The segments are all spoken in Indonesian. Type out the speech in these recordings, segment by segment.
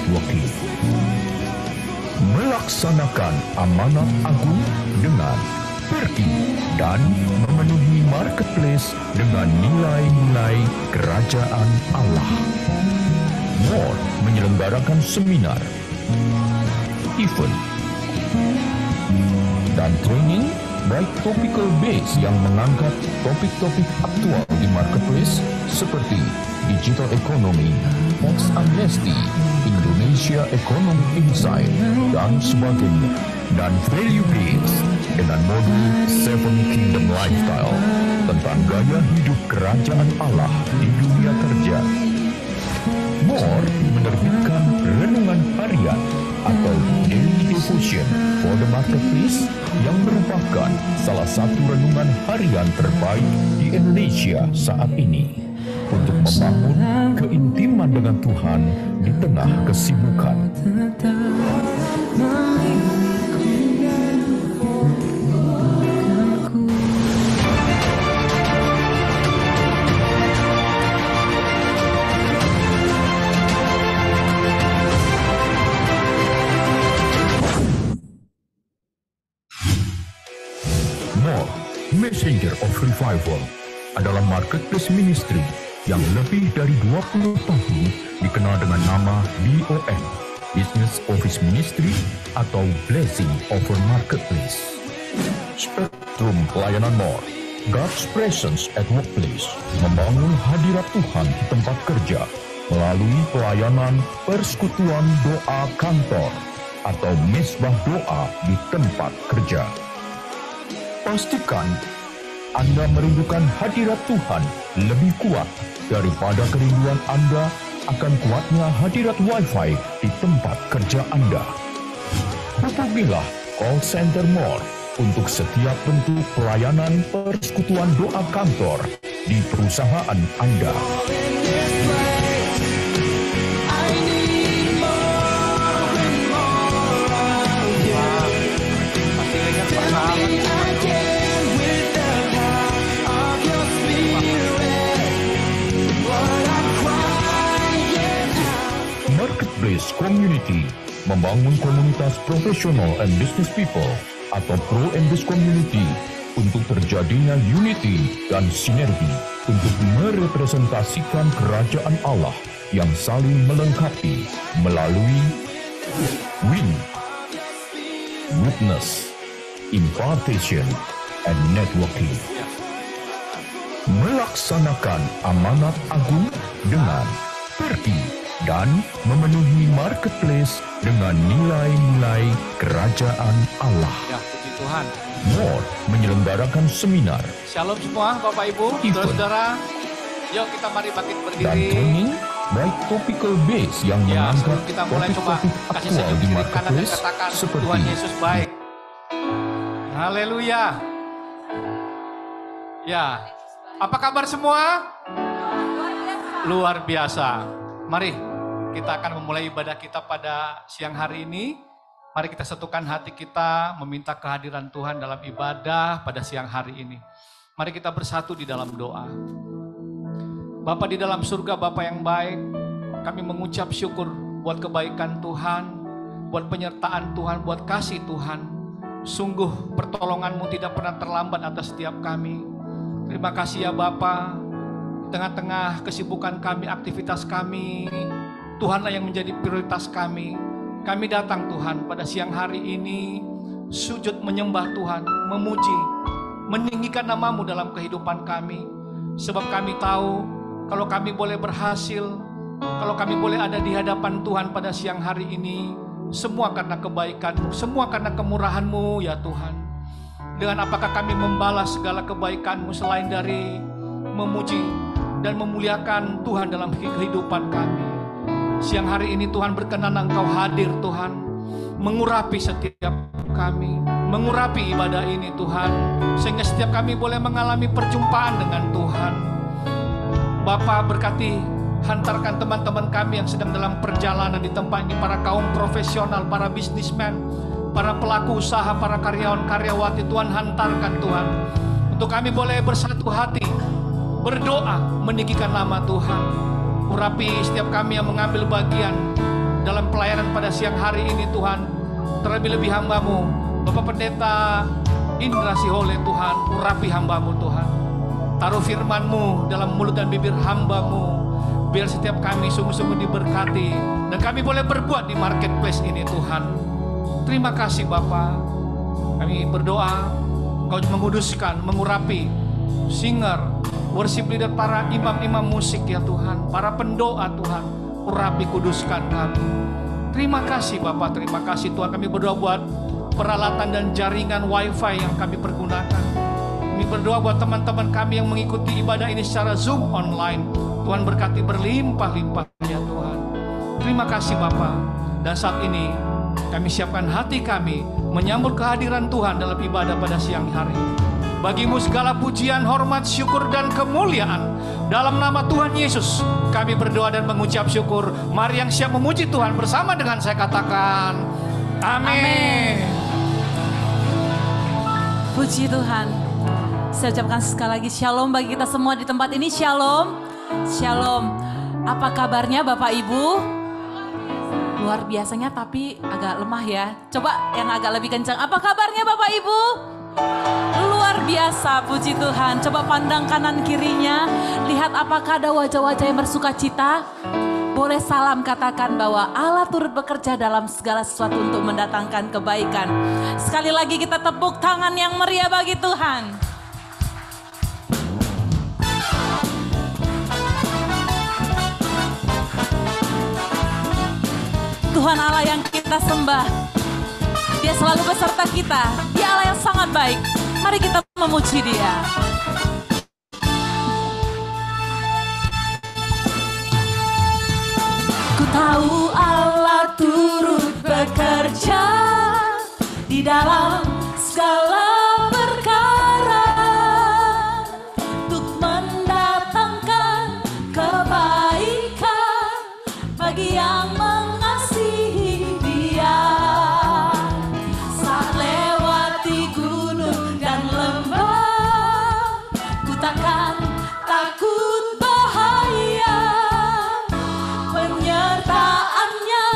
Networking. Melaksanakan amanat agung dengan pergi dan memenuhi marketplace dengan nilai-nilai kerajaan Allah. More menyelenggarakan seminar, event, dan training baik topical base yang mengangkat topik-topik aktual di marketplace seperti digital economy, tax amnesty, Indonesia Economic Insight, dan sebagainya. Dan value base dengan modul Seven Kingdom Lifestyle tentang gaya hidup kerajaan Allah di dunia kerja. More menerbitkan renungan harian atau daily devotion for the marketplace yang merupakan salah satu renungan harian terbaik di Indonesia saat ini untuk membangun keintiman dengan Tuhan di tengah kesibukan. Messenger of Revival adalah marketplace ministry yang lebih dari 20 tahun dikenal dengan nama BOM, Business Office Ministry atau Blessing Over Marketplace. Spektrum pelayanan More, God's Presence at Workplace, membangun hadirat Tuhan di tempat kerja melalui pelayanan persekutuan doa kantor atau mesbah doa di tempat kerja. Pastikan Anda merindukan hadirat Tuhan lebih kuat daripada kerinduan Anda akan kuatnya hadirat Wi-Fi di tempat kerja Anda. Hubungilah call center More untuk setiap bentuk pelayanan persekutuan doa kantor di perusahaan Anda. Marketplace Community membangun komunitas profesional and business people atau pro and business community untuk terjadinya unity dan sinergi untuk merepresentasikan kerajaan Allah yang saling melengkapi melalui win, witness, impartation, and networking. Melaksanakan amanat agung dengan pergi dan memenuhi marketplace dengan nilai-nilai kerajaan Allah. Ya, puji Tuhan. More menyelenggarakan seminar. Shalom semua Bapak Ibu, saudara-saudara. Yuk kita mari bangkit Dan berdiri. training baik topical base yang Ya, mengangkat sebelum kita mulai coba topik-topik kasih aktual senyum di kiri kanan dan marketplace katakan seperti Tuhan Yesus baik. Haleluya. Ya, apa kabar semua? Luar biasa. Mari kita akan memulai ibadah kita pada siang hari ini. Mari kita satukan hati kita meminta kehadiran Tuhan dalam ibadah pada siang hari ini. Mari kita bersatu di dalam doa. Bapa di dalam surga, Bapa yang baik, kami mengucap syukur buat kebaikan Tuhan, buat penyertaan Tuhan, buat kasih Tuhan. Sungguh pertolongan-Mu tidak pernah terlambat atas setiap kami. Terima kasih ya Bapa. Di tengah-tengah kesibukan kami, aktivitas kami, Tuhanlah yang menjadi prioritas kami. Kami datang Tuhan pada siang hari ini, sujud menyembah Tuhan, memuji, meninggikan nama-Mu dalam kehidupan kami. Sebab kami tahu, kalau kami boleh berhasil, kalau kami boleh ada di hadapan Tuhan pada siang hari ini, semua karena kebaikan-Mu, semua karena kemurahan-Mu ya Tuhan. Dengan apakah kami membalas segala kebaikan-Mu selain dari memuji dan memuliakan Tuhan dalam kehidupan kami. Siang hari ini Tuhan berkenan Engkau hadir Tuhan, mengurapi setiap kami, mengurapi ibadah ini Tuhan, sehingga setiap kami boleh mengalami perjumpaan dengan Tuhan. Bapa berkati, hantarkan teman-teman kami yang sedang dalam perjalanan di tempat ini, para kaum profesional, para bisnismen, para pelaku usaha, para karyawan-karyawati, Tuhan hantarkan Tuhan. Untuk kami boleh bersatu hati, berdoa, meninggikan nama Tuhan. Urapi setiap kami yang mengambil bagian dalam pelayanan pada siang hari ini Tuhan. Terlebih-lebih hamba-Mu, Bapak Pendeta Indra Sihole Tuhan, urapi hamba-Mu Tuhan. Taruh firman-Mu dalam mulut dan bibir hamba-Mu, biar setiap kami sungguh-sungguh diberkati, dan kami boleh berbuat di marketplace ini Tuhan. Terima kasih Bapa. Kami berdoa, Kau menguduskan, mengurapi singer, worship leader, para imam-imam musik ya Tuhan, para pendoa Tuhan, urapi kuduskan kami. Terima kasih Bapak, terima kasih Tuhan. Kami berdoa buat peralatan dan jaringan wifi yang kami pergunakan. Kami berdoa buat teman-teman kami yang mengikuti ibadah ini secara Zoom online. Tuhan berkati berlimpah-limpah ya Tuhan. Terima kasih Bapak. Dan saat ini kami siapkan hati kami menyambut kehadiran Tuhan dalam ibadah pada siang hari. Bagi-Mu segala pujian, hormat, syukur, dan kemuliaan. Dalam nama Tuhan Yesus, kami berdoa dan mengucap syukur. Mari yang siap memuji Tuhan bersama dengan saya katakan, amin. Puji Tuhan. Saya ucapkan sekali lagi shalom bagi kita semua di tempat ini. Shalom. Shalom. Apa kabarnya Bapak Ibu? Luar biasanya tapi agak lemah ya. Coba yang agak lebih kencang. Apa kabarnya Bapak Ibu? Luar biasa, puji Tuhan. Coba pandang kanan kirinya, lihat apakah ada wajah-wajah yang bersuka cita. Boleh salam katakan bahwa Allah turut bekerja dalam segala sesuatu untuk mendatangkan kebaikan. Sekali lagi kita tepuk tangan yang meriah bagi Tuhan. Tuhan Allah yang kita sembah, Dia selalu beserta kita. Dia Allah yang sangat baik. Mari kita memuji Dia. Ku tahu Allah turut bekerja di dalam segala perkara untuk mendatangkan kebaikan bagi yang mengasihi Dia. Saat lewati gunung dan lembah, ku takkan takut bahaya. Penyertaannya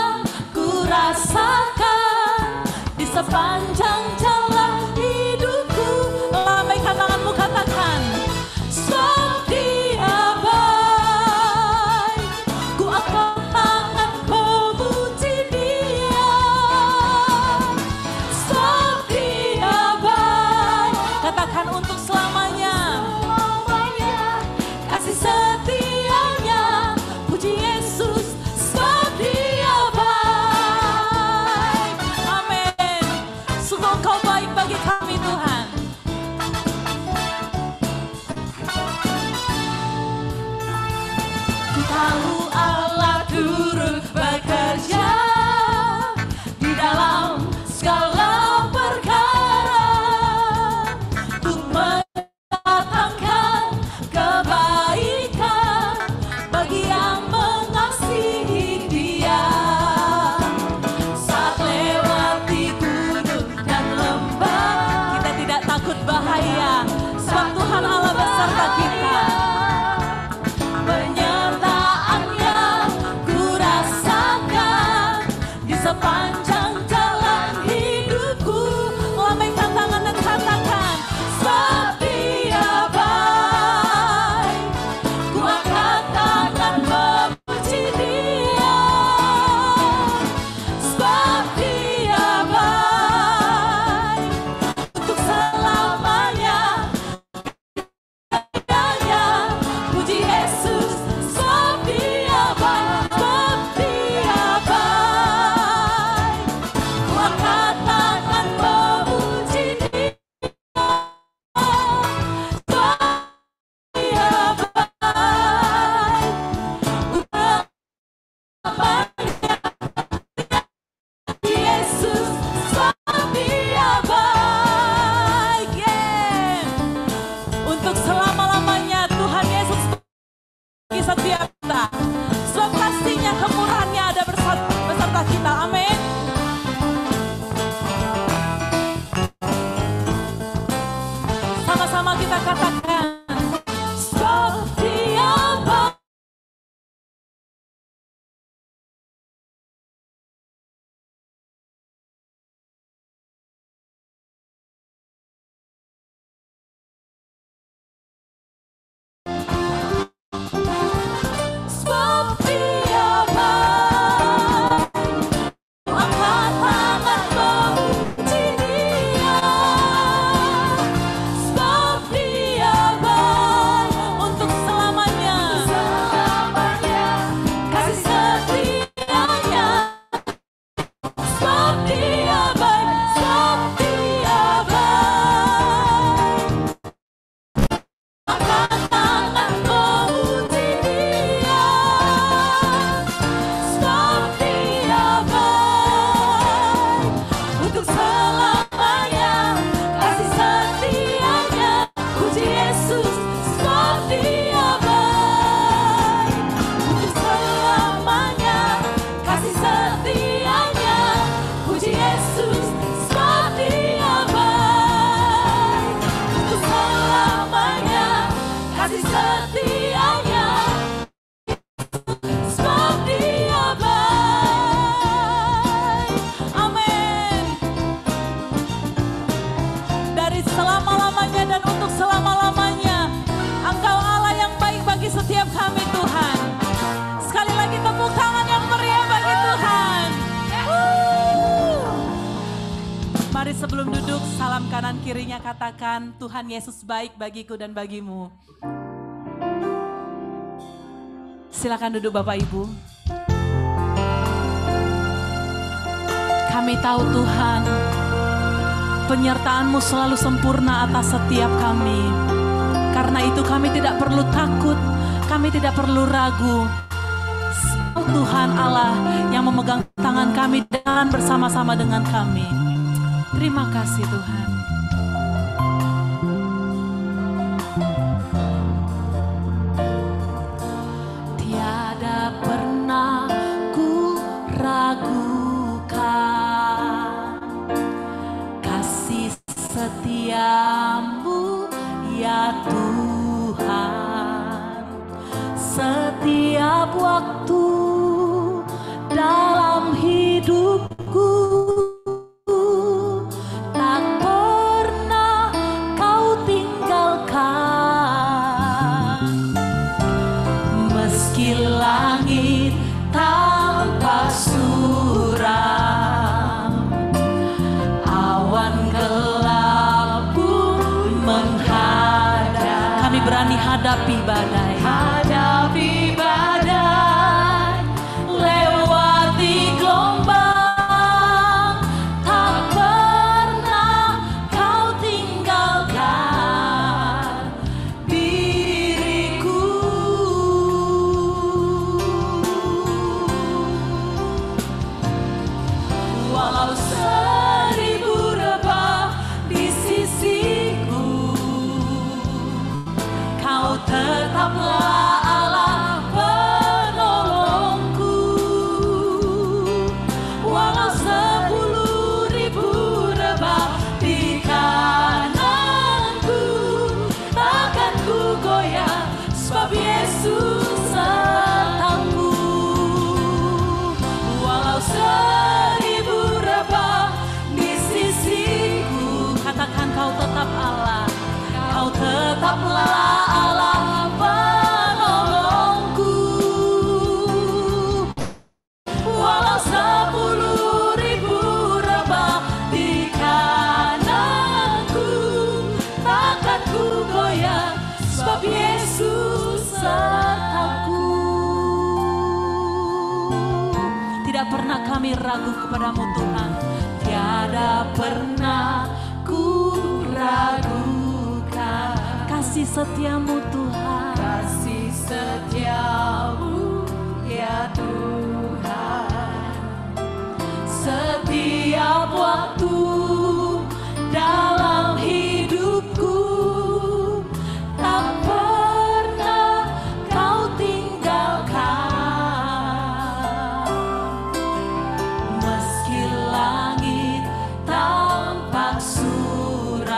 ku rasakan di sepanjang jalan hidupku. Lambaikan tanganmu, katakan, sebab Dia baik. Ku angkat tangan memuji Dia. Sebab Dia baik. Katakan untuk selamanya. Kasih setianya. Puji Yesus. Sebab Dia baik. Amin. Sungguh Kau baik bagi kami Tuhan. Ku tahu Allah turut bekerja di dalam segala perkara untuk mendatangkan kebaikan bagi yang mengasihi Dia. Saat lewati gunung dan lembah, kita tidak dari selama-lamanya dan untuk selama-lamanya. Engkau Allah yang baik bagi setiap kami Tuhan. Sekali lagi tepuk tangan yang meriah bagi Tuhan. Mari sebelum duduk, salam kanan kirinya katakan, Tuhan Yesus baik bagiku dan bagimu. Silakan duduk Bapak Ibu. Kami tahu Tuhan, penyertaan-Mu selalu sempurna atas setiap kami. Karena itu kami tidak perlu takut, kami tidak perlu ragu. Tuhan Allah yang memegang tangan kami dan bersama-sama dengan kami. Terima kasih Tuhan. Tiada pernah ku ragukan kasih setiamu ya Tuhan. Setiap waktu dalam hidupku tak pernah kau tinggalkan. Meski langit tampak suram, awan gelap pun menghadap. Kami berani hadapi badai. Hadapi badai, lewati gelombang, tak pernah kau tinggalkan diriku. Walau seribu rebah di sisiku, kau tetaplah Allah penolongku. Walau 10.000 rebah di kananku, takkan ku goyah sebab Yesus sertaku. Walau 1000 rebah di sisiku, katakan kau tetap Allah, kau tetaplah Allah penolongku. Walau 10.000 rebah di kananku, takkan ku goyah sebab Yesus sertaku. Tidak pernah kami ragu kepadamu Tuhan, tiada pernah ku ragukan kasih setiamu Tuhan. Kasih setiamu ya Tuhan. Setiap waktu dalam hidupku tak pernah kau tinggalkan. Meski langit tampak suram,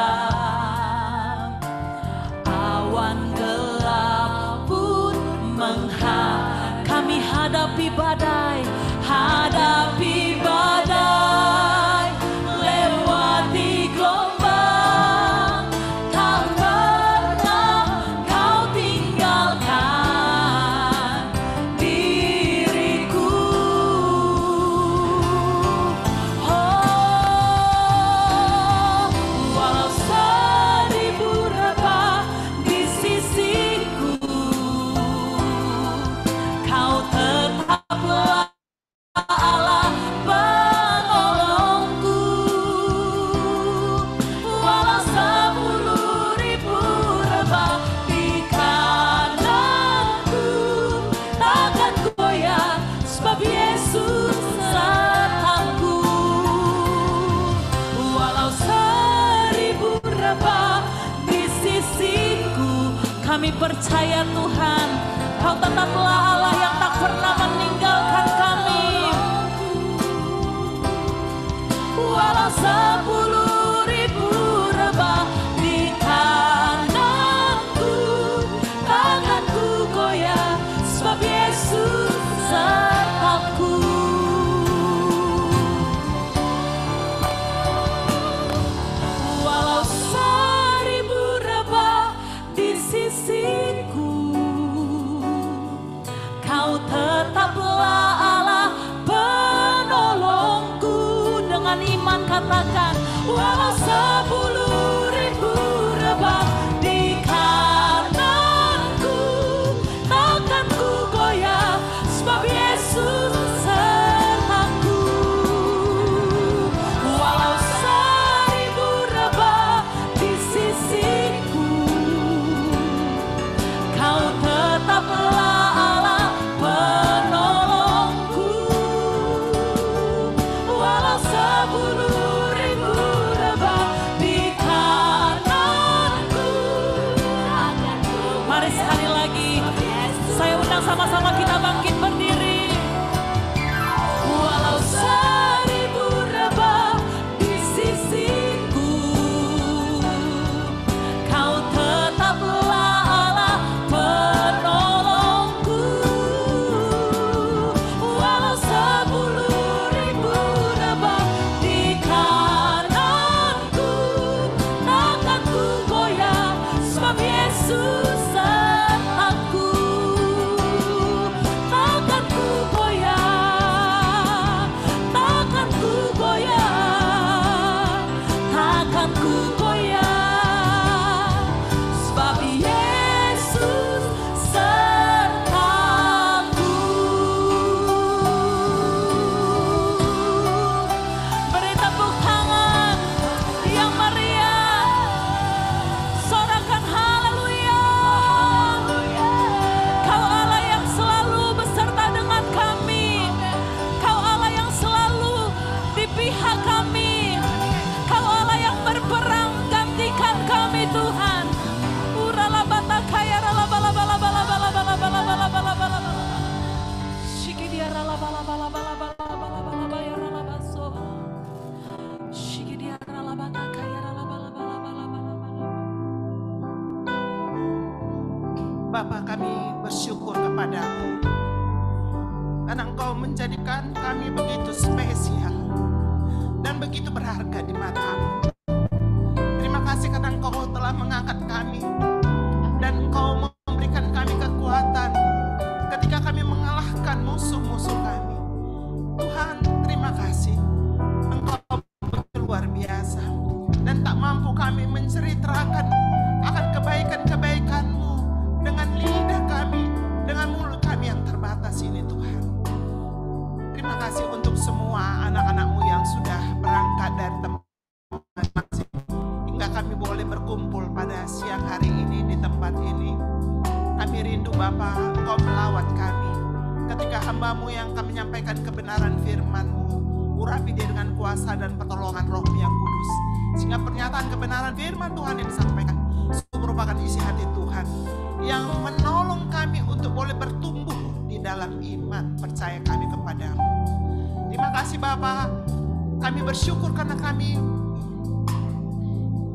awan gelap pun kami hadapi badai, hadapi badai, lewati gelombang, tak pernah kau tinggalkan diriku. Oh, walau 1000 rebah di sisiku, kau tetaplah Allah penolongku. Walau 10.000 rebah di kananku, takkan goyah sebab Yesus sertaku. Walau 1000 rebah di sisiku, kami percaya Tuhan, kau tetaplah Allah yang tak pernah meninggalkan kami. Walau 10.000 rebah di kananku, takkan ku goyah sebab Yesus sertaku. Walau ku goyah, sebab Yesus sertaku. Beri tepuk tangan yang meriah, sorakan haleluya. Kau Allah yang selalu beserta dengan kami, Kau Allah yang selalu di pihak kami, Kau Allah yang berperang gantikan kami Tuhan. Uralabatakaya ralabalabalabalabalabalabalabalabalabalabala. Shikidia ralabalabalabalabalabalabalabalabaya ralabaso. Shikidia ralabatakaya ralabalabalabalabalabalabala. Bapa, kami bersyukur kepadamu karena Engkau menjadikan kami begitu spesial dan begitu berharga di mata-Mu. Terima kasih karena Engkau telah mengangkat kami dan Engkau memberikan kami kekuatan ketika kami mengalahkan musuh-musuh kami. Tuhan, terima kasih. Engkau begitu luar biasa dan tak mampu kami menceritakan akan kebaikan-kebaikan-Mu dengan lidah kami, dengan mulut kami yang terbatas ini Tuhan. Terima kasih untuk semua anak-anak-Mu yang sudah berangkat dari tempat masing-masing hingga kami boleh berkumpul pada siang hari ini di tempat ini. Kami rindu Bapa, Engkau melawat kami ketika hamba-Mu yang kami menyampaikan kebenaran firman-Mu. Urapi dia dengan kuasa dan pertolongan Roh-Mu yang kudus, sehingga pernyataan kebenaran firman Tuhan yang disampaikan itu merupakan isi hati Tuhan yang menolong kami untuk boleh bertumbuh di dalam iman percaya kami kepadamu. Terima kasih Bapa, kami bersyukur karena kami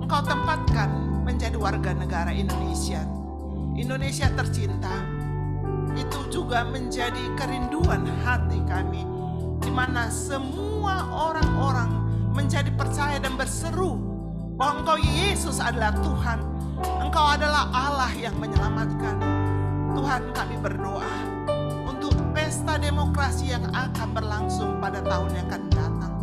Engkau tempatkan menjadi warga negara Indonesia. Indonesia tercinta itu juga menjadi kerinduan hati kami, di mana semua orang-orang menjadi percaya dan berseru bahwa Engkau Yesus adalah Tuhan, Engkau adalah Allah yang menyelamatkan. Tuhan, kami berdoa untuk pesta demokrasi yang akan berlangsung pada tahun yang akan datang.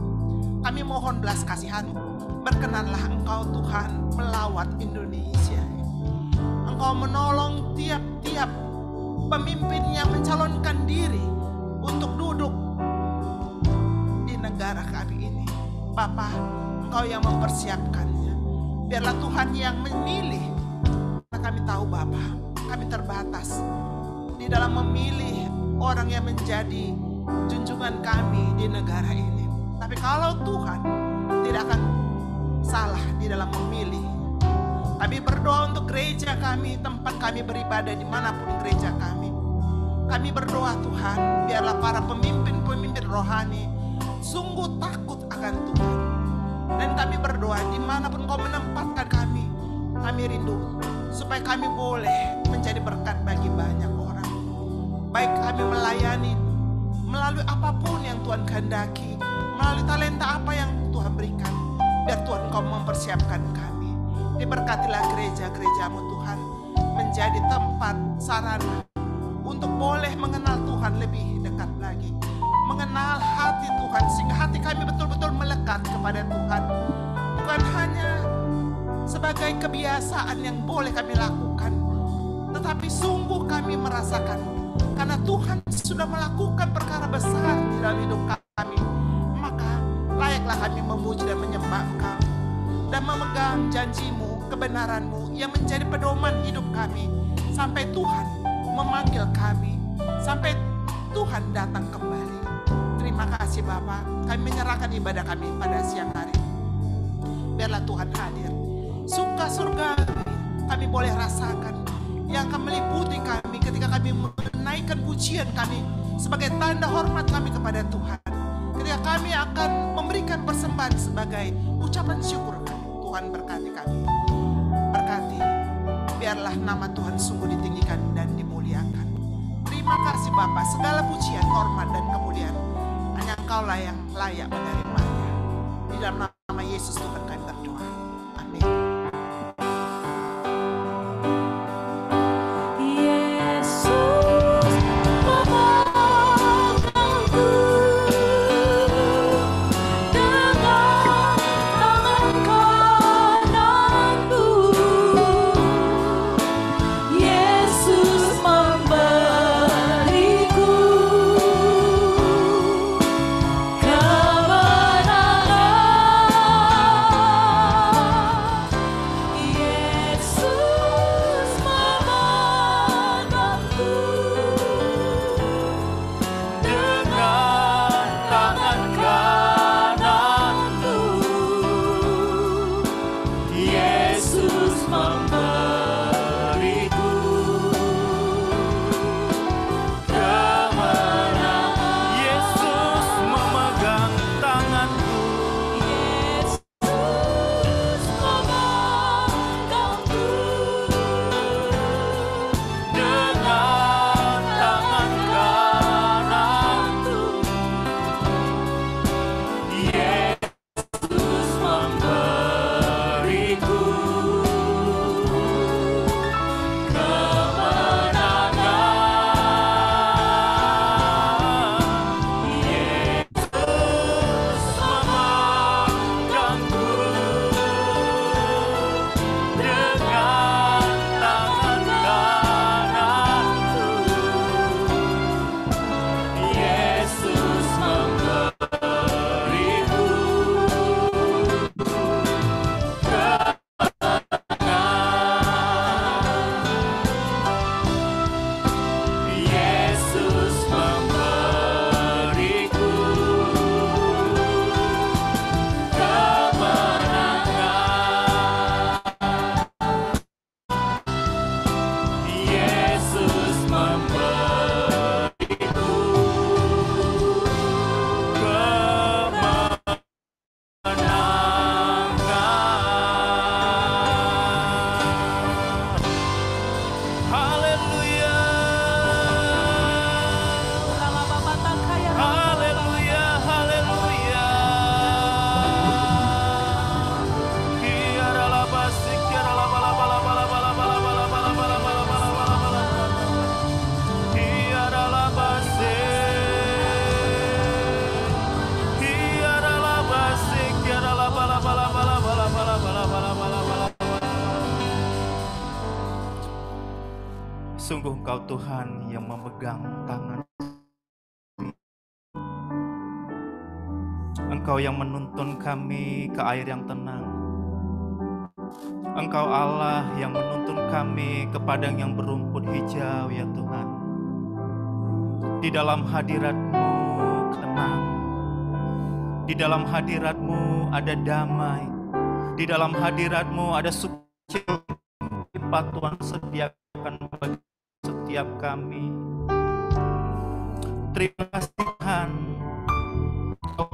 Kami mohon belas kasihan-Mu, berkenanlah Engkau Tuhan melawat Indonesia. Engkau menolong tiap-tiap pemimpin yang mencalonkan diri untuk duduk di negara kami ini. Bapa, Engkau yang mempersiapkannya. Biarlah Tuhan yang memilih. Karena kami tahu Bapa, kami terbatas di dalam memilih orang yang menjadi junjungan kami di negara ini. Tapi kalau Tuhan tidak akan salah di dalam memilih. Kami berdoa untuk gereja kami, tempat kami beribadah dimanapun gereja kami. Kami berdoa Tuhan, biarlah para pemimpin-pemimpin rohani sungguh takut akan Tuhan. Dan kami berdoa dimanapun Kau menempatkan kami rindu supaya kami boleh menjadi berkat bagi banyak orang. Baik kami melayani melalui apapun yang Tuhan kehendaki, melalui talenta apa yang Tuhan berikan, biar Tuhan Kau mempersiapkan kami. Diberkatilah gereja-gereja-Mu Tuhan, menjadi tempat sarana untuk boleh mengenal Tuhan lebih dekat lagi, mengenal hati Tuhan, sehingga hati kami betul-betul melekat kepada Tuhan. Bukan hanya sebagai kebiasaan yang boleh kami lakukan, tetapi sungguh kami merasakan karena Tuhan sudah melakukan perkara besar di dalam hidup kami, maka layaklah kami memuji dan menyembah Engkau dan memegang janji-Mu, kebenaran-Mu yang menjadi pedoman hidup kami sampai Tuhan memanggil kami, sampai Tuhan datang kembali. Terima kasih Bapa, kami menyerahkan ibadah kami pada siang hari. Biarlah Tuhan hadir. Suka surga kami boleh rasakan yang akan meliputi kami ketika kami menaikkan pujian kami sebagai tanda hormat kami kepada Tuhan. Ketika kami akan memberikan persembahan sebagai ucapan syukur kami. Tuhan berkati kami. Berkati. Biarlah nama Tuhan sungguh ditinggikan dan dimuliakan. Terima kasih Bapa, segala pujian, hormat dan kemuliaan hanya Engkau-lah yang layak menerimanya. Di dalam nama Yesus Tuhan kami berdoa. Amin. Yesus memberiku kemenangan. Yesus memegang tanganku. Yesus memegangku Dengan tangan kananku, Yesus memberiku kemenangan. Yesus memegangku dengan tangan kananku. Yesus memberiku kemenangan. Yesus memberiku kemenangan. Yesus memberiku kemenangan. Haleluya. Haleluya, haleluya. Kiara basik, kiara bala bala bala bala bala bala bala bala bala bala bala bala. Kiara basik. Kiara basik, kiara bala bala bala bala bala bala bala bala bala. Sungguh Engkau Tuhan yang memegang tangan. Engkau yang menuntun kami ke air yang tenang. Engkau Allah yang menuntun kami ke padang yang berumput hijau, ya Tuhan. Di dalam hadirat-Mu tenang. Di dalam hadirat-Mu ada damai. Di dalam hadirat-Mu ada sukacita Tuhan sediakan bagi setiap kami. Terima kasih Tuhan,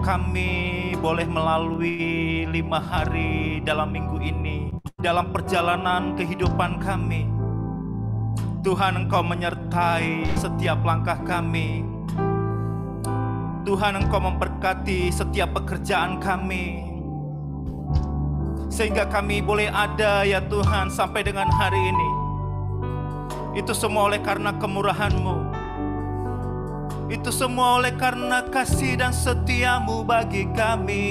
kami boleh melalui 5 hari dalam minggu ini, dalam perjalanan kehidupan kami. Tuhan, Engkau menyertai setiap langkah kami. Tuhan, Engkau memberkati setiap pekerjaan kami, sehingga kami boleh ada, ya Tuhan, sampai dengan hari ini. Itu semua oleh karena kemurahan-Mu. Itu semua oleh karena kasih dan setia-Mu bagi kami.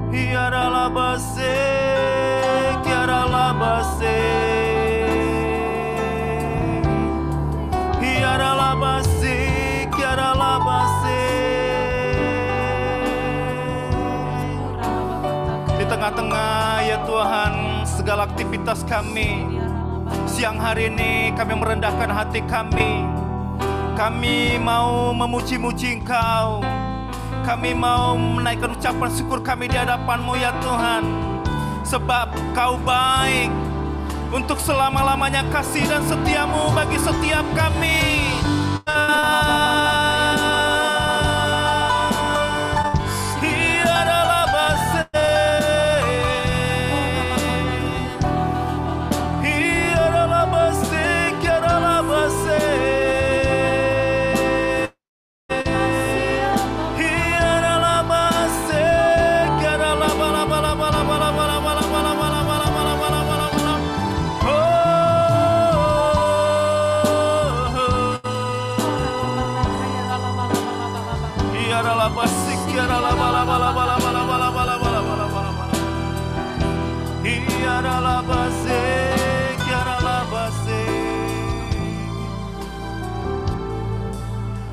Kiara labase, kiara labase, kiara labase, kiara labase. Di tengah-tengah, ya Tuhan, segala aktivitas kami, siang hari ini kami merendahkan hati kami. Kami mau memuji-muji Engkau. Kami mau menaikkan ucapan syukur kami di hadapan-Mu, ya Tuhan. Sebab Kau baik, untuk selama-lamanya kasih dan setia-Mu bagi setiap kami.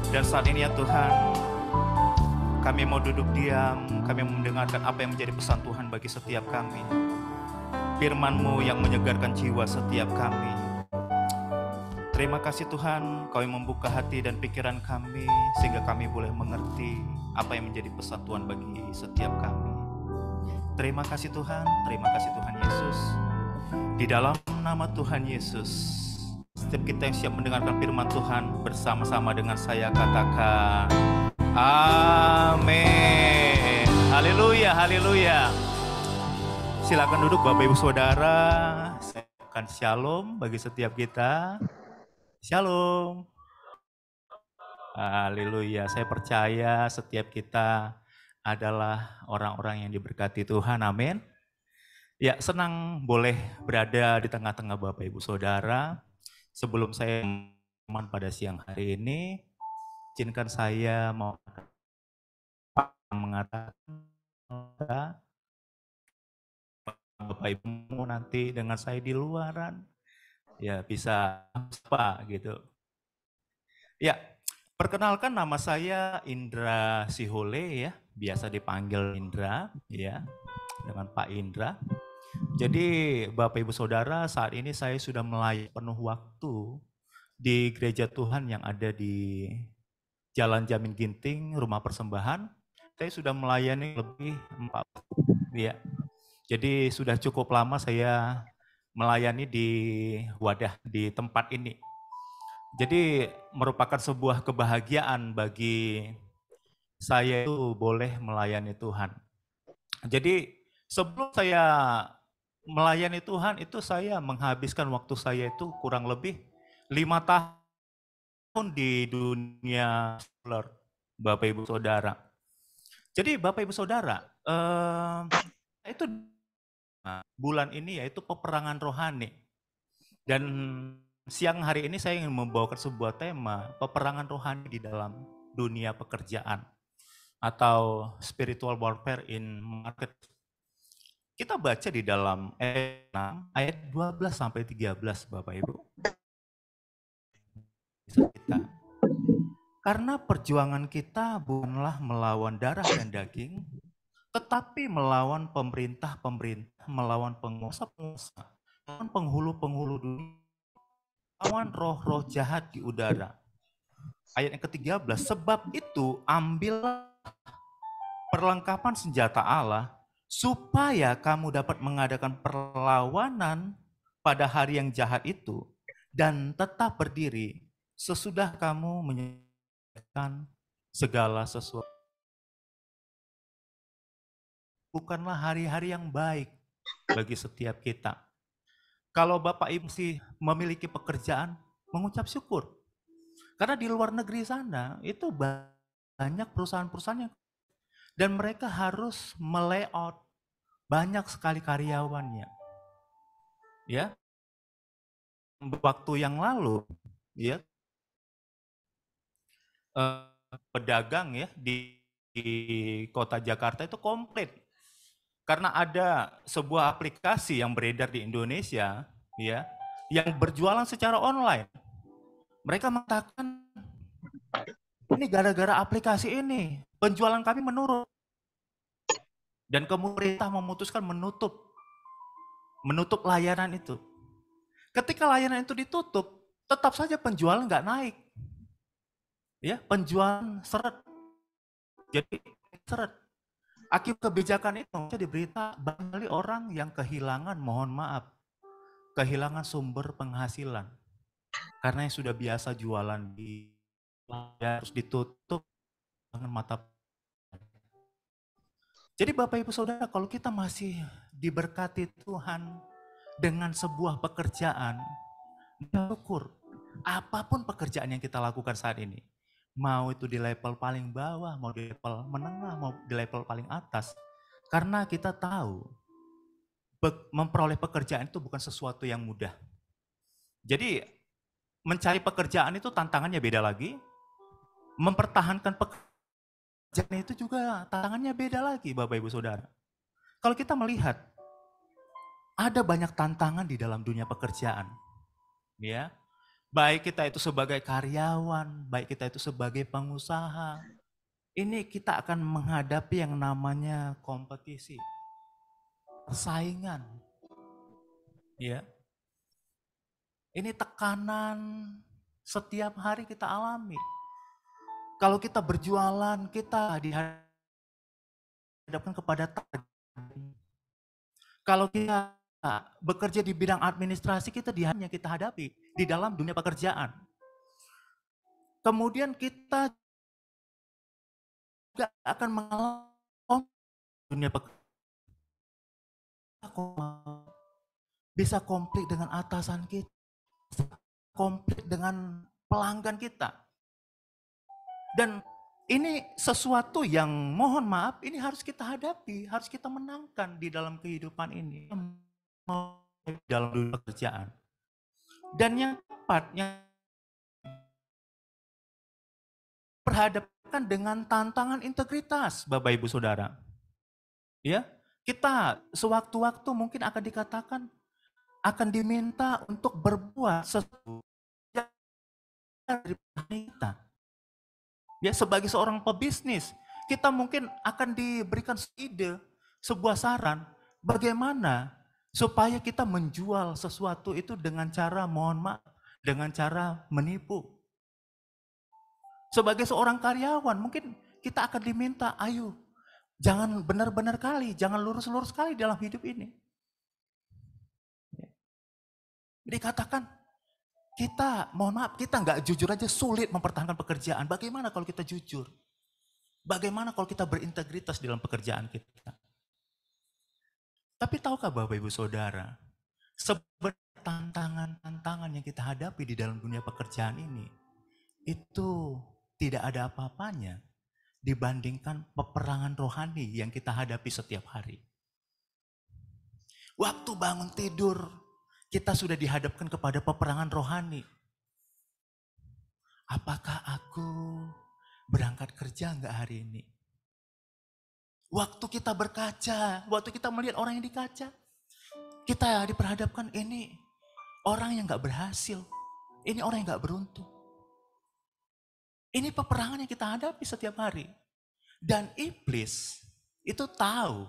Dan saat ini, ya Tuhan, kami mau duduk diam, kami mau mendengarkan apa yang menjadi pesan Tuhan bagi setiap kami. Firman-Mu yang menyegarkan jiwa setiap kami. Terima kasih Tuhan, Kau yang membuka hati dan pikiran kami, sehingga kami boleh mengerti apa yang menjadi pesan Tuhan bagi setiap kami. Terima kasih Tuhan Yesus. Di dalam nama Tuhan Yesus, setiap kita yang siap mendengarkan firman Tuhan, bersama-sama dengan saya katakan, amin. Haleluya, haleluya. Silakan duduk Bapak Ibu Saudara. Saya akan shalom bagi setiap kita. Shalom. Haleluya. Saya percaya setiap kita adalah orang-orang yang diberkati Tuhan. Amin. Ya, senang boleh berada di tengah-tengah Bapak Ibu Saudara. Sebelum saya pada siang hari ini, izinkan saya mau mengatakan Bapak Ibu nanti dengan saya di luaran, ya bisa apa gitu. Ya, perkenalkan nama saya Indra Sihole ya, biasa dipanggil Indra ya, dengan Pak Indra. Jadi Bapak Ibu Saudara, saat ini saya sudah melayani penuh waktu di gereja Tuhan yang ada di Jalan Jamin Ginting, Rumah Persembahan. Saya sudah melayani lebih 4 ya. Jadi sudah cukup lama saya melayani di wadah di tempat ini. Jadi merupakan sebuah kebahagiaan bagi saya itu boleh melayani Tuhan. Jadi sebelum saya melayani Tuhan itu saya menghabiskan waktu saya itu kurang lebih 5 tahun di dunia secular, Bapak Ibu Saudara. Jadi Bapak Ibu Saudara, itu bulan ini yaitu peperangan rohani. Dan siang hari ini saya ingin membawakan sebuah tema peperangan rohani di dalam dunia pekerjaan atau spiritual warfare in market. Kita baca di dalam ayat 12 sampai 13 Bapak Ibu. Karena perjuangan kita bukanlah melawan darah dan daging, tetapi melawan pemerintah-pemerintah, melawan penguasa-penguasa, melawan penghulu-penghulu dunia, melawan roh-roh jahat di udara. Ayat yang ke-13, sebab itu ambillah perlengkapan senjata Allah, supaya kamu dapat mengadakan perlawanan pada hari yang jahat itu, dan tetap berdiri sesudah kamu menyelesaikan segala sesuatu. Bukanlah hari-hari yang baik bagi setiap kita. Kalau Bapak Ibu sih memiliki pekerjaan, mengucap syukur. Karena di luar negeri sana itu banyak perusahaan-perusahaan yang dan mereka harus melayout banyak sekali karyawannya. Ya. Waktu yang lalu ya pedagang ya di kota Jakarta itu komplit. Karena ada sebuah aplikasi yang beredar di Indonesia ya yang berjualan secara online. Mereka mengatakan ini gara-gara aplikasi ini penjualan kami menurun. Dan pemerintah memutuskan menutup layanan itu. Ketika layanan itu ditutup, tetap saja penjualan nggak naik. Ya, penjualan seret. Jadi seret. Akibat kebijakan itu jadi berita banyak orang yang kehilangan, mohon maaf, kehilangan sumber penghasilan. Karena yang sudah biasa jualan di harus ditutup dengan mata. Jadi Bapak Ibu Saudara, kalau kita masih diberkati Tuhan dengan sebuah pekerjaan, syukur apapun pekerjaan yang kita lakukan saat ini. Mau itu di level paling bawah, mau di level menengah, mau di level paling atas. Karena kita tahu memperoleh pekerjaan itu bukan sesuatu yang mudah. Jadi mencari pekerjaan itu tantangannya beda lagi. Mempertahankan pekerjaan itu juga tantangannya beda lagi Bapak Ibu Saudara. Kalau kita melihat ada banyak tantangan di dalam dunia pekerjaan. Ya. Baik kita itu sebagai karyawan, baik kita itu sebagai pengusaha, ini kita akan menghadapi yang namanya kompetisi, persaingan. Ya. Ini tekanan setiap hari kita alami. Kalau kita berjualan, kita dihadapkan kepada target. Kalau kita bekerja di bidang administrasi, kita hanya kita hadapi di dalam dunia pekerjaan. Kemudian kita juga akan mengalami dunia pekerjaan. Bisa konflik dengan atasan kita, konflik dengan pelanggan kita. Dan ini sesuatu yang mohon maaf, ini harus kita hadapi, harus kita menangkan di dalam kehidupan ini. Di dalam dunia pekerjaan. Dan yang keempat, yang berhadapan dengan tantangan integritas, Bapak Ibu Saudara. Ya, kita sewaktu-waktu mungkin akan dikatakan, akan diminta untuk berbuat sesuatu dari kita. Ya, sebagai seorang pebisnis, kita mungkin akan diberikan ide, sebuah saran, bagaimana supaya kita menjual sesuatu itu dengan cara, mohon maaf, dengan cara menipu. Sebagai seorang karyawan, mungkin kita akan diminta, ayo, jangan benar-benar kali, jangan lurus-lurus kali dalam hidup ini. Dikatakan, kita, mohon maaf, kita nggak jujur aja sulit mempertahankan pekerjaan. Bagaimana kalau kita jujur? Bagaimana kalau kita berintegritas dalam pekerjaan kita? Tapi tahukah Bapak Ibu Saudara, sebenarnya tantangan-tantangan yang kita hadapi di dalam dunia pekerjaan ini, itu tidak ada apa-apanya dibandingkan peperangan rohani yang kita hadapi setiap hari. Waktu bangun tidur, kita sudah dihadapkan kepada peperangan rohani. Apakah aku berangkat kerja enggak hari ini? Waktu kita berkaca, waktu kita melihat orang yang di kaca, kita diperhadapkan ini orang yang enggak berhasil, ini orang yang enggak beruntung. Ini peperangan yang kita hadapi setiap hari. Dan iblis itu tahu,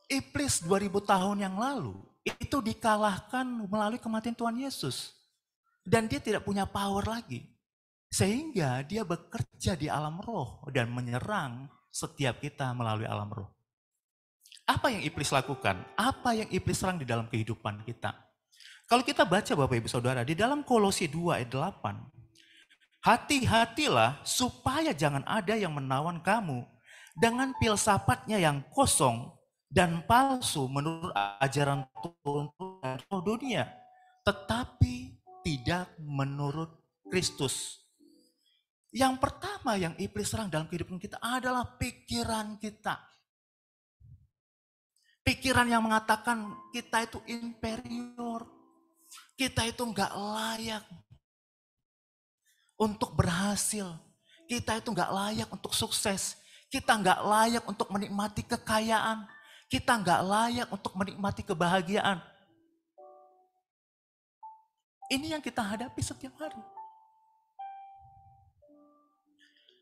iblis 2000 tahun yang lalu, itu dikalahkan melalui kematian Tuhan Yesus. Dan dia tidak punya power lagi. Sehingga dia bekerja di alam roh dan menyerang setiap kita melalui alam roh. Apa yang iblis lakukan? Apa yang iblis serang di dalam kehidupan kita? Kalau kita baca Bapak Ibu Saudara, di dalam Kolose 2 ayat 8, hati-hatilah supaya jangan ada yang menawan kamu dengan filsafatnya yang kosong dan palsu menurut ajaran Tuhan dunia, tetapi tidak menurut Kristus. Yang pertama yang iblis serang dalam kehidupan kita adalah pikiran kita. Pikiran yang mengatakan kita itu inferior, kita itu enggak layak untuk berhasil, kita itu enggak layak untuk sukses, kita enggak layak untuk menikmati kekayaan, kita enggak layak untuk menikmati kebahagiaan. Ini yang kita hadapi setiap hari.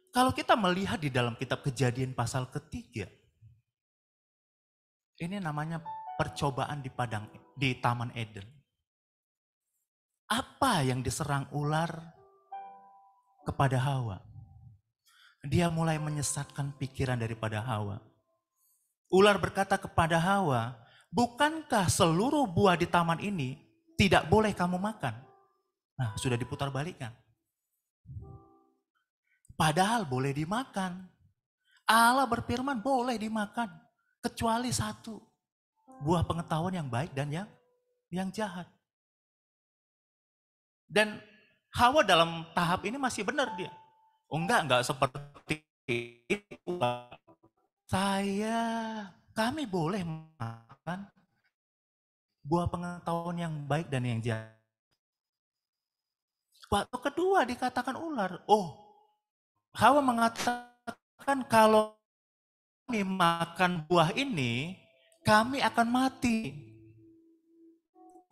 Kalau kita melihat di dalam kitab Kejadian pasal ketiga, ini namanya percobaan di Taman Eden. Apa yang diserang ular kepada Hawa? Dia mulai menyesatkan pikiran daripada Hawa. Ular berkata kepada Hawa, bukankah seluruh buah di taman ini tidak boleh kamu makan? Nah, sudah diputar balikan. Padahal boleh dimakan. Allah berfirman boleh dimakan. Kecuali satu. Buah pengetahuan yang baik dan yang jahat. Dan Hawa dalam tahap ini masih benar dia. Oh enggak seperti itu. Kami boleh makan buah pengetahuan yang baik dan yang jahat. Waktu kedua dikatakan ular. Oh, Hawa mengatakan kalau kami makan buah ini, kami akan mati.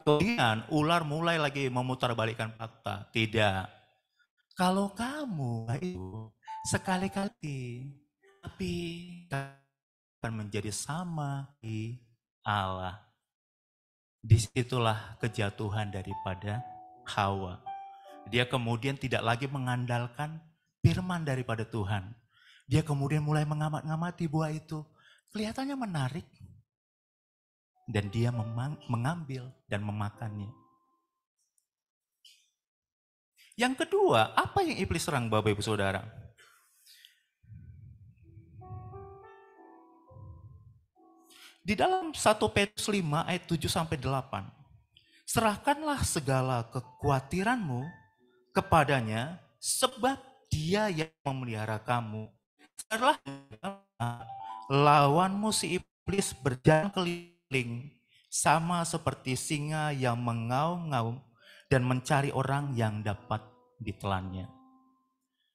Kemudian ular mulai lagi memutarbalikkan fakta. Tidak. Kalau kamu itu sekali-kali, tapi akan menjadi sama di Allah. Disitulah kejatuhan daripada Hawa. Dia kemudian tidak lagi mengandalkan firman daripada Tuhan. Dia kemudian mulai mengamati buah itu. Kelihatannya menarik. Dan dia mengambil dan memakannya. Yang kedua, apa yang iblis serang Bapak Ibu Saudara? Di dalam 1 Petrus 5 ayat 7-8. Serahkanlah segala kekhawatiranmu kepadanya, sebab dia yang memelihara kamu. Setelah lawanmu si iblis berjalan keliling, sama seperti singa yang mengaum-ngaum dan mencari orang yang dapat ditelannya.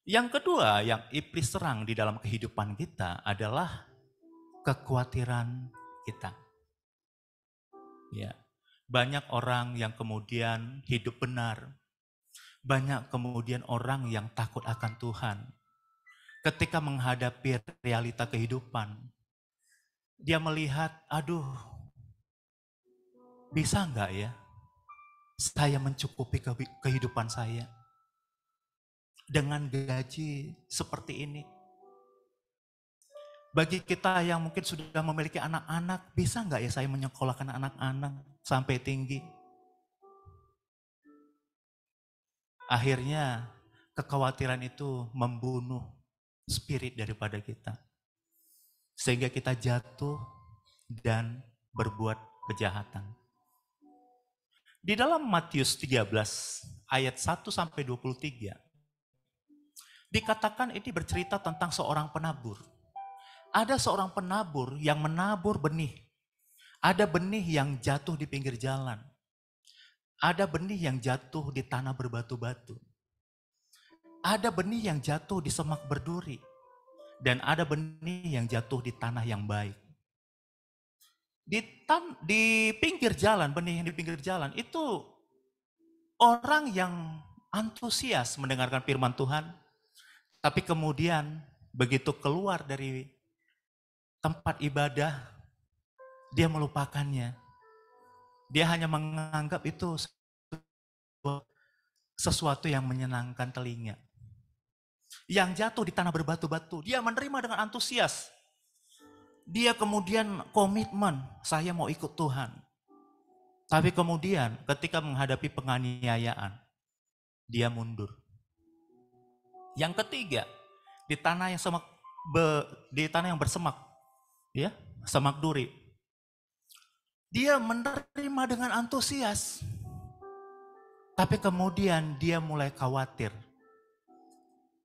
Yang kedua yang iblis serang di dalam kehidupan kita adalah kekhawatiran kita. Ya. Banyak orang yang kemudian hidup benar. Banyak kemudian orang yang takut akan Tuhan. Ketika menghadapi realita kehidupan, dia melihat, aduh, bisa enggak ya saya mencukupi kehidupan saya dengan gaji seperti ini? Bagi kita yang mungkin sudah memiliki anak-anak, bisa enggak ya saya menyekolahkan anak-anak sampai tinggi? Akhirnya kekhawatiran itu membunuh spirit daripada kita. Sehingga kita jatuh dan berbuat kejahatan. Di dalam Matius 13 ayat 1-23 dikatakan ini bercerita tentang seorang penabur. Ada seorang penabur yang menabur benih. Ada benih yang jatuh di pinggir jalan. Ada benih yang jatuh di tanah berbatu-batu. Ada benih yang jatuh di semak berduri. Dan ada benih yang jatuh di tanah yang baik. Di pinggir jalan, benih yang di pinggir jalan itu orang yang antusias mendengarkan firman Tuhan. Tapi kemudian begitu keluar dari tempat ibadah, dia melupakannya. Dia hanya menganggap itu sesuatu yang menyenangkan telinga. Yang jatuh di tanah berbatu-batu, dia menerima dengan antusias. Dia kemudian komitmen, saya mau ikut Tuhan. Tapi kemudian ketika menghadapi penganiayaan, dia mundur. Yang ketiga, di tanah yang bersemak, ya, semak duri. Dia menerima dengan antusias. Tapi kemudian dia mulai khawatir.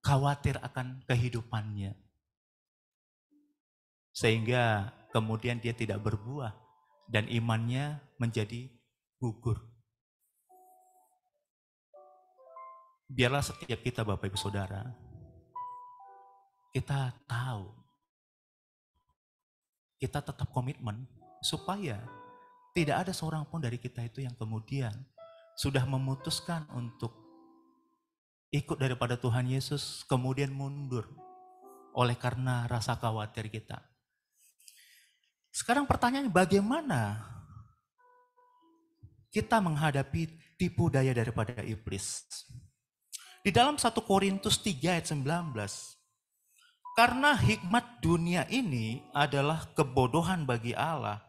Khawatir akan kehidupannya. Sehingga kemudian dia tidak berbuah dan imannya menjadi gugur. Biarlah setiap kita Bapak Ibu Saudara, kita tahu, kita tetap komitmen supaya tidak ada seorang pun dari kita itu yang kemudian sudah memutuskan untuk ikut daripada Tuhan Yesus, kemudian mundur oleh karena rasa khawatir kita. Sekarang pertanyaannya, bagaimana kita menghadapi tipu daya daripada iblis? Di dalam 1 Korintus 3 ayat 19, karena hikmat dunia ini adalah kebodohan bagi Allah,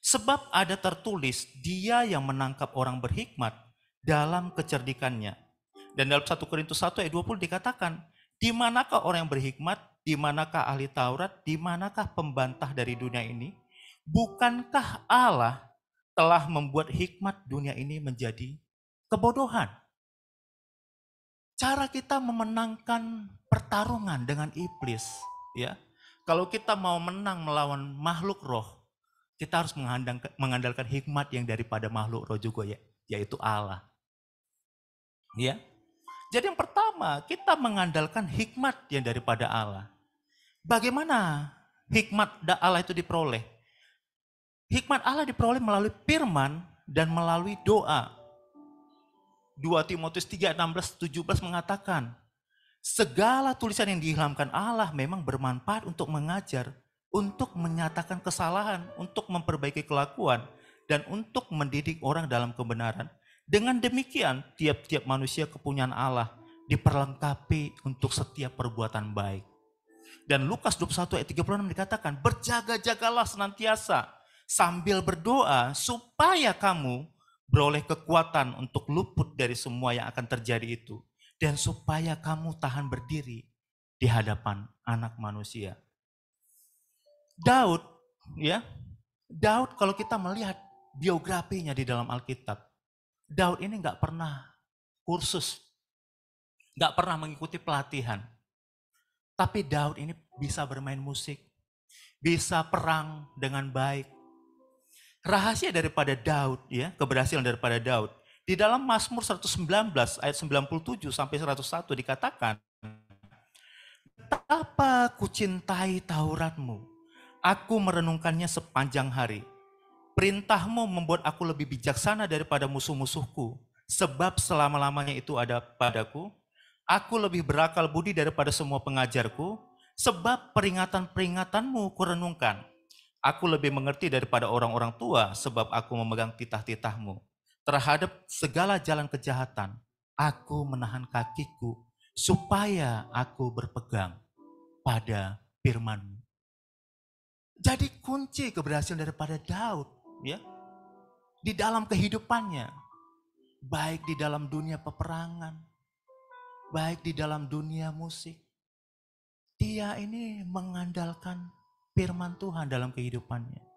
sebab ada tertulis, dia yang menangkap orang berhikmat dalam kecerdikannya. Dan dalam 1 Korintus 1 ayat 20 dikatakan, di manakah orang yang berhikmat, di manakah ahli Taurat, di manakah pembantah dari dunia ini? Bukankah Allah telah membuat hikmat dunia ini menjadi kebodohan? Cara kita memenangkan pertarungan dengan iblis, ya. Kalau kita mau menang melawan makhluk roh, kita harus mengandalkan hikmat yang daripada makhluk roh juga, ya, yaitu Allah. Ya. Jadi yang pertama, kita mengandalkan hikmat yang daripada Allah. Bagaimana hikmat Allah itu diperoleh? Hikmat Allah diperoleh melalui firman dan melalui doa. 2 Timotius 3, 16-17 mengatakan, segala tulisan yang diilhamkan Allah memang bermanfaat untuk mengajar, untuk menyatakan kesalahan, untuk memperbaiki kelakuan, dan untuk mendidik orang dalam kebenaran, Dengan demikian, tiap-tiap manusia kepunyaan Allah diperlengkapi untuk setiap perbuatan baik. Dan Lukas 21 ayat 36 dikatakan, berjaga-jagalah senantiasa sambil berdoa supaya kamu beroleh kekuatan untuk luput dari semua yang akan terjadi itu. Dan supaya kamu tahan berdiri di hadapan anak manusia. Daud, ya, Daud kalau kita melihat biografinya di dalam Alkitab, Daud ini nggak pernah kursus, nggak pernah mengikuti pelatihan. Tapi Daud ini bisa bermain musik, bisa perang dengan baik. Rahasia daripada Daud, ya, keberhasilan daripada Daud. Di dalam Mazmur 119 ayat 97 sampai 101 dikatakan, betapa kucintai Tauratmu, aku merenungkannya sepanjang hari. Perintahmu membuat aku lebih bijaksana daripada musuh-musuhku, sebab selama-lamanya itu ada padaku. Aku lebih berakal budi daripada semua pengajarku, sebab peringatan-peringatanmu kurenungkan. Aku lebih mengerti daripada orang-orang tua, sebab aku memegang titah-titahmu. Terhadap segala jalan kejahatan, aku menahan kakiku, supaya aku berpegang pada firman-Mu. Jadi kunci keberhasilan daripada Daud, ya, di dalam kehidupannya, baik di dalam dunia peperangan, baik di dalam dunia musik, dia ini mengandalkan firman Tuhan dalam kehidupannya.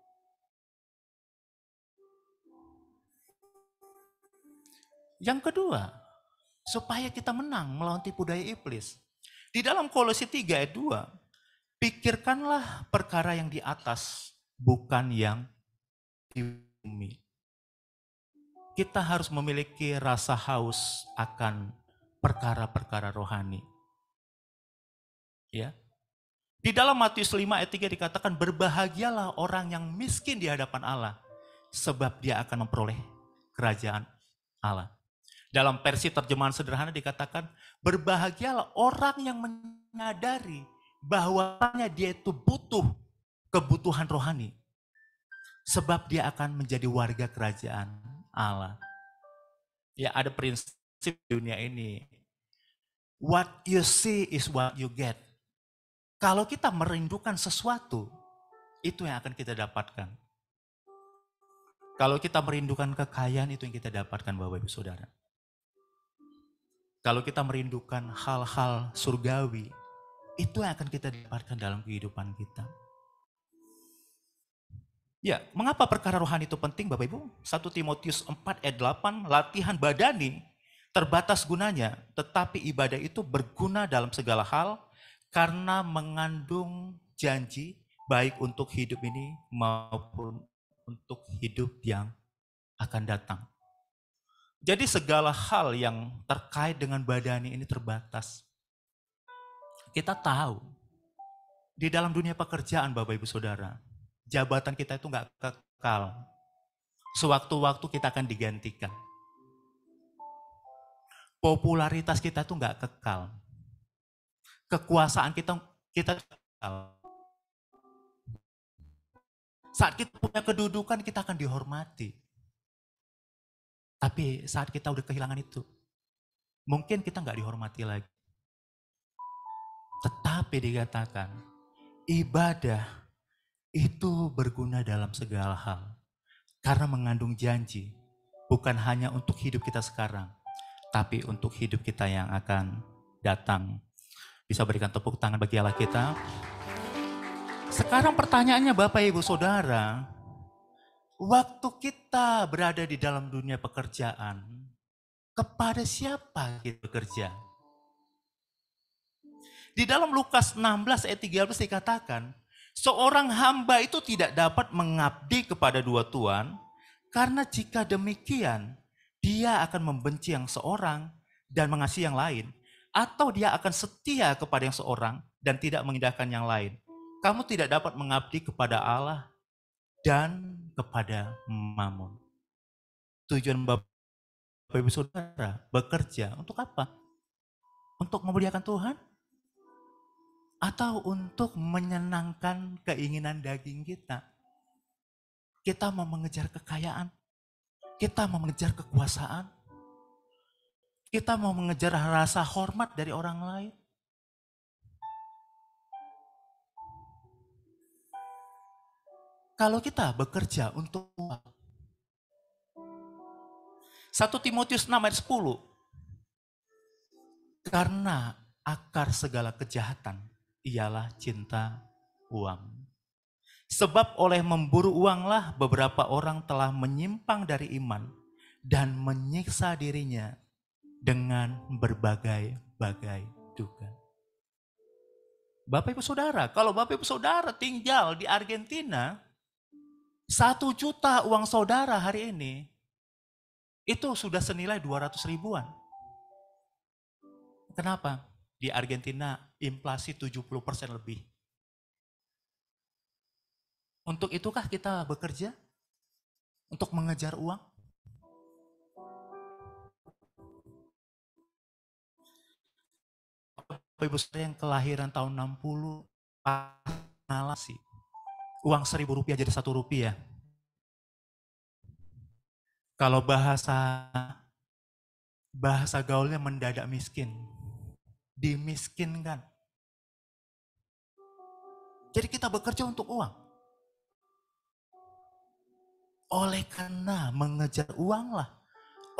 Yang kedua, supaya kita menang melawan tipu daya iblis. Di dalam Kolose 3 ayat 2, pikirkanlah perkara yang di atas, bukan yang di bumi. Kita harus memiliki rasa haus akan perkara-perkara rohani. Ya. Di dalam Matius 5 ayat 3 dikatakan, berbahagialah orang yang miskin di hadapan Allah, sebab dia akan memperoleh kerajaan Allah. Dalam versi terjemahan sederhana dikatakan, berbahagialah orang yang menyadari bahwanya dia itu butuh kebutuhan rohani. Sebab dia akan menjadi warga kerajaan Allah. Ya, ada prinsip di dunia ini. What you see is what you get. Kalau kita merindukan sesuatu, itu yang akan kita dapatkan. Kalau kita merindukan kekayaan, itu yang kita dapatkan, Bapak Ibu Saudara. Kalau kita merindukan hal-hal surgawi, itu yang akan kita dapatkan dalam kehidupan kita. Ya, mengapa perkara rohani itu penting, Bapak Ibu? 1 Timotius 4 ayat 8, latihan badani terbatas gunanya, tetapi ibadah itu berguna dalam segala hal karena mengandung janji baik untuk hidup ini maupun untuk hidup yang akan datang. Jadi segala hal yang terkait dengan badani ini terbatas. Kita tahu, di dalam dunia pekerjaan Bapak Ibu Saudara, jabatan kita itu nggak kekal. Sewaktu-waktu kita akan digantikan. Popularitas kita itu nggak kekal. Kekuasaan kita kekal. Saat kita punya kedudukan, kita akan dihormati. Tapi saat kita udah kehilangan itu, mungkin kita nggak dihormati lagi. Tetapi dikatakan, ibadah itu berguna dalam segala hal. Karena mengandung janji, bukan hanya untuk hidup kita sekarang, tapi untuk hidup kita yang akan datang. Bisa berikan tepuk tangan bagi Allah kita. Sekarang pertanyaannya Bapak Ibu Saudara, waktu kita berada di dalam dunia pekerjaan, kepada siapa kita bekerja? Di dalam Lukas 16 ayat 13 dikatakan, seorang hamba itu tidak dapat mengabdi kepada dua tuan, karena jika demikian, dia akan membenci yang seorang dan mengasihi yang lain, atau dia akan setia kepada yang seorang dan tidak mengindahkan yang lain. Kamu tidak dapat mengabdi kepada Allah dan kepada Mammon. Tujuan Bapak Ibu Saudara bekerja untuk apa? Untuk memuliakan Tuhan? Atau untuk menyenangkan keinginan daging kita? Kita mau mengejar kekayaan. Kita mau mengejar kekuasaan. Kita mau mengejar rasa hormat dari orang lain. Kalau kita bekerja untuk 1 Timotius 6 ayat 10. Karena akar segala kejahatan ialah cinta uang. Sebab oleh memburu uanglah beberapa orang telah menyimpang dari iman dan menyiksa dirinya dengan berbagai-bagai duga. Bapak Ibu Saudara, kalau Bapak Ibu Saudara tinggal di Argentina, 1 juta uang saudara hari ini, itu sudah senilai 200 ribuan. Kenapa? Di Argentina inflasi 70% lebih. Untuk itukah kita bekerja? Untuk mengejar uang? Bapak Ibu Saudara yang kelahiran tahun 60, nalasi. Uang 1.000 rupiah jadi 1 rupiah. Kalau bahasa gaulnya mendadak miskin. Dimiskinkan. Jadi kita bekerja untuk uang. Oleh karena mengejar uanglah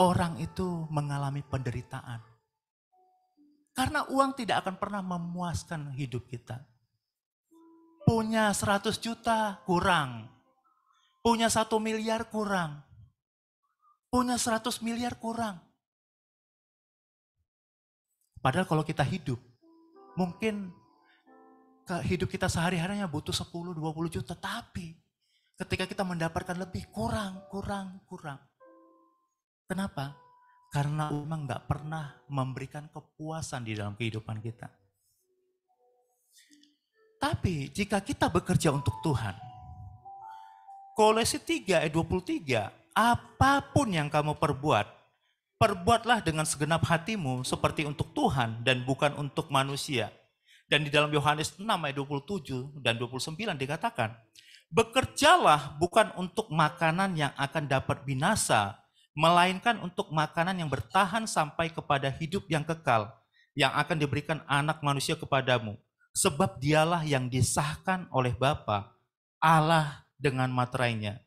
orang itu mengalami penderitaan. Karena uang tidak akan pernah memuaskan hidup kita. Punya 100 juta kurang. Punya 1 miliar kurang. Punya 100 miliar kurang. Padahal kalau kita hidup, mungkin hidup kita sehari-harinya butuh 10-20 juta. Tapi ketika kita mendapatkan lebih, kurang. Kenapa? Karena uang gak pernah memberikan kepuasan di dalam kehidupan kita. Tapi jika kita bekerja untuk Tuhan, Kolose 3 ayat 23, apapun yang kamu perbuat, perbuatlah dengan segenap hatimu seperti untuk Tuhan dan bukan untuk manusia. Dan di dalam Yohanes 6 ayat 27 dan 29 dikatakan, bekerjalah bukan untuk makanan yang akan dapat binasa, melainkan untuk makanan yang bertahan sampai kepada hidup yang kekal, yang akan diberikan anak manusia kepadamu. Sebab dialah yang disahkan oleh Bapa, Allah dengan materainya.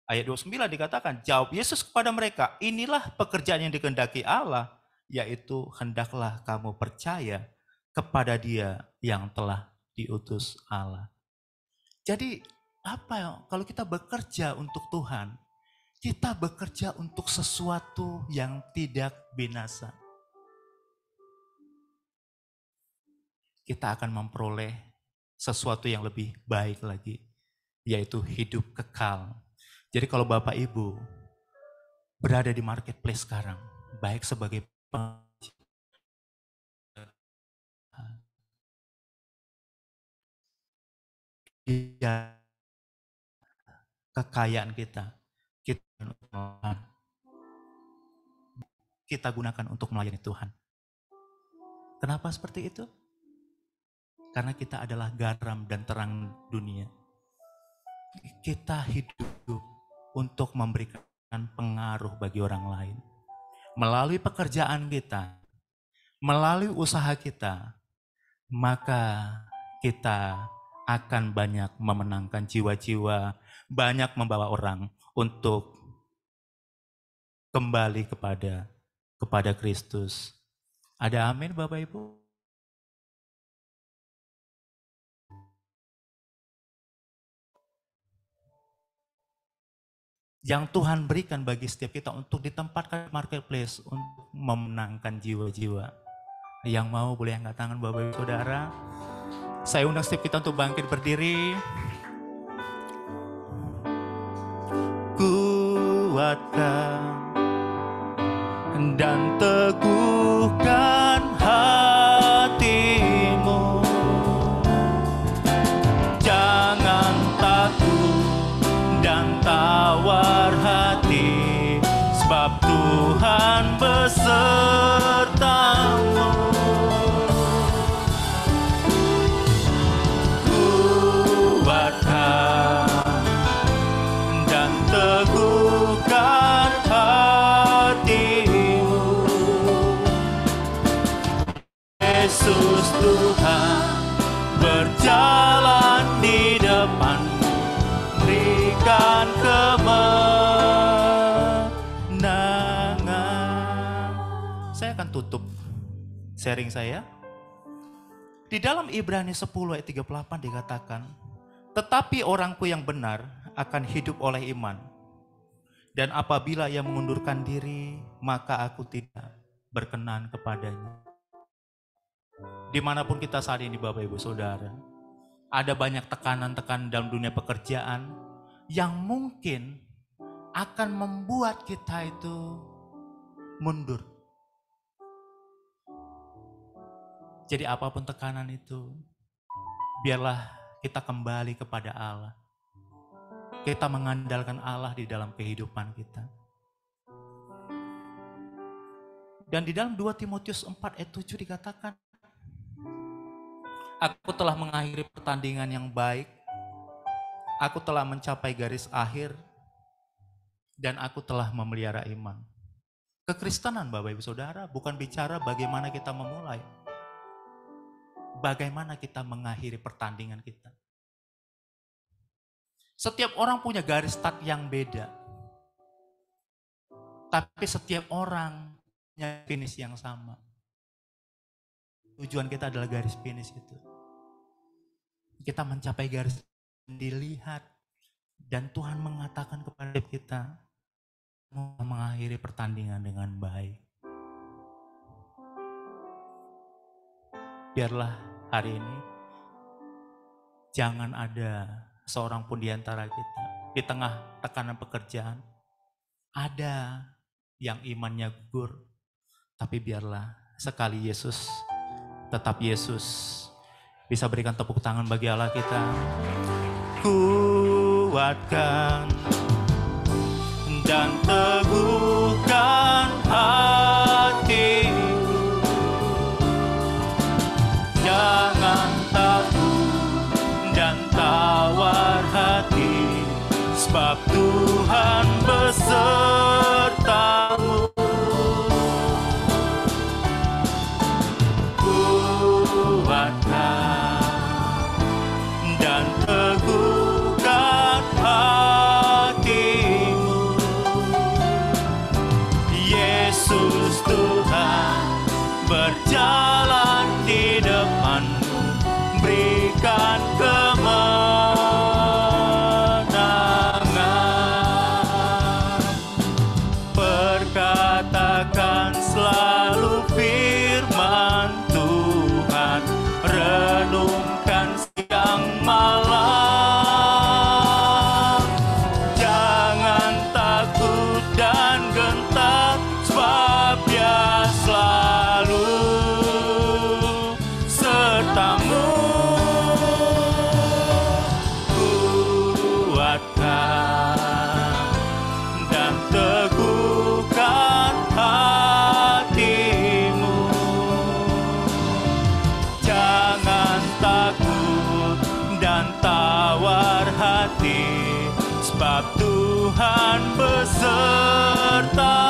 Ayat 29 dikatakan, jawab Yesus kepada mereka, inilah pekerjaan yang dikehendaki Allah, yaitu hendaklah kamu percaya kepada Dia yang telah diutus Allah. Jadi kalau kita bekerja untuk Tuhan, kita bekerja untuk sesuatu yang tidak binasa. Kita akan memperoleh sesuatu yang lebih baik lagi, yaitu hidup kekal. Jadi kalau Bapak Ibu berada di marketplace sekarang, baik sebagai kekayaan kita gunakan untuk melayani Tuhan. Kenapa seperti itu? Karena kita adalah garam dan terang dunia. Kita hidup untuk memberikan pengaruh bagi orang lain. Melalui pekerjaan kita, melalui usaha kita, maka kita akan banyak memenangkan jiwa-jiwa, banyak membawa orang untuk kembali kepada Kristus. Ada amin Bapak Ibu? Yang Tuhan berikan bagi setiap kita untuk ditempatkan marketplace untuk memenangkan jiwa-jiwa. Yang mau boleh angkat tangan Bapak Ibu Saudara. Saya undang setiap kita untuk bangkit berdiri. Kuatkan dan teguhkan hatimu. Jangan takut dan tawar hati, sebab Tuhan besertamu. Kuatkan dan teguhkan sharing saya. Di dalam Ibrani 10 ayat 38 dikatakan, tetapi orangku yang benar akan hidup oleh iman. Dan apabila ia mengundurkan diri, maka aku tidak berkenan kepadanya. Dimanapun kita saat ini Bapak Ibu Saudara, ada banyak tekanan-tekanan dalam dunia pekerjaan yang mungkin akan membuat kita itu mundur. Jadi apapun tekanan itu, biarlah kita kembali kepada Allah. Kita mengandalkan Allah di dalam kehidupan kita. Dan di dalam 2 Timotius 4 ayat 7 dikatakan, aku telah mengakhiri pertandingan yang baik, aku telah mencapai garis akhir, dan aku telah memelihara iman. Kekristenan Bapak Ibu Saudara bukan bicara bagaimana kita memulai, bagaimana kita mengakhiri pertandingan kita. Setiap orang punya garis start yang beda. Tapi setiap orang punya finish yang sama. Tujuan kita adalah garis finish itu. Kita mencapai garis dilihat. Dan Tuhan mengatakan kepada kita, mau mengakhiri pertandingan dengan baik. Biarlah hari ini jangan ada seorang pun di antara kita di tengah tekanan pekerjaan ada yang imannya gugur, tapi biarlah sekali Yesus, tetap Yesus. Bisa berikan tepuk tangan bagi Allah kita. Kuatkan dan teguhkan hati. Jangan takut dan tawar hati, sebab Tuhan besertamu. Kuatkan dan teguhkan hatimu. Yesus Tuhan berjalan di depanmu, berikan kemenangan. Perkatakan selalu firman Tuhan, renungkan siang malam. Jangan takut dan gentar, sebab Dia selalu sertamu. Kuatkan dan teguhkan hatimu. Jangan takut dan tawar hati, sebab Tuhan beserta.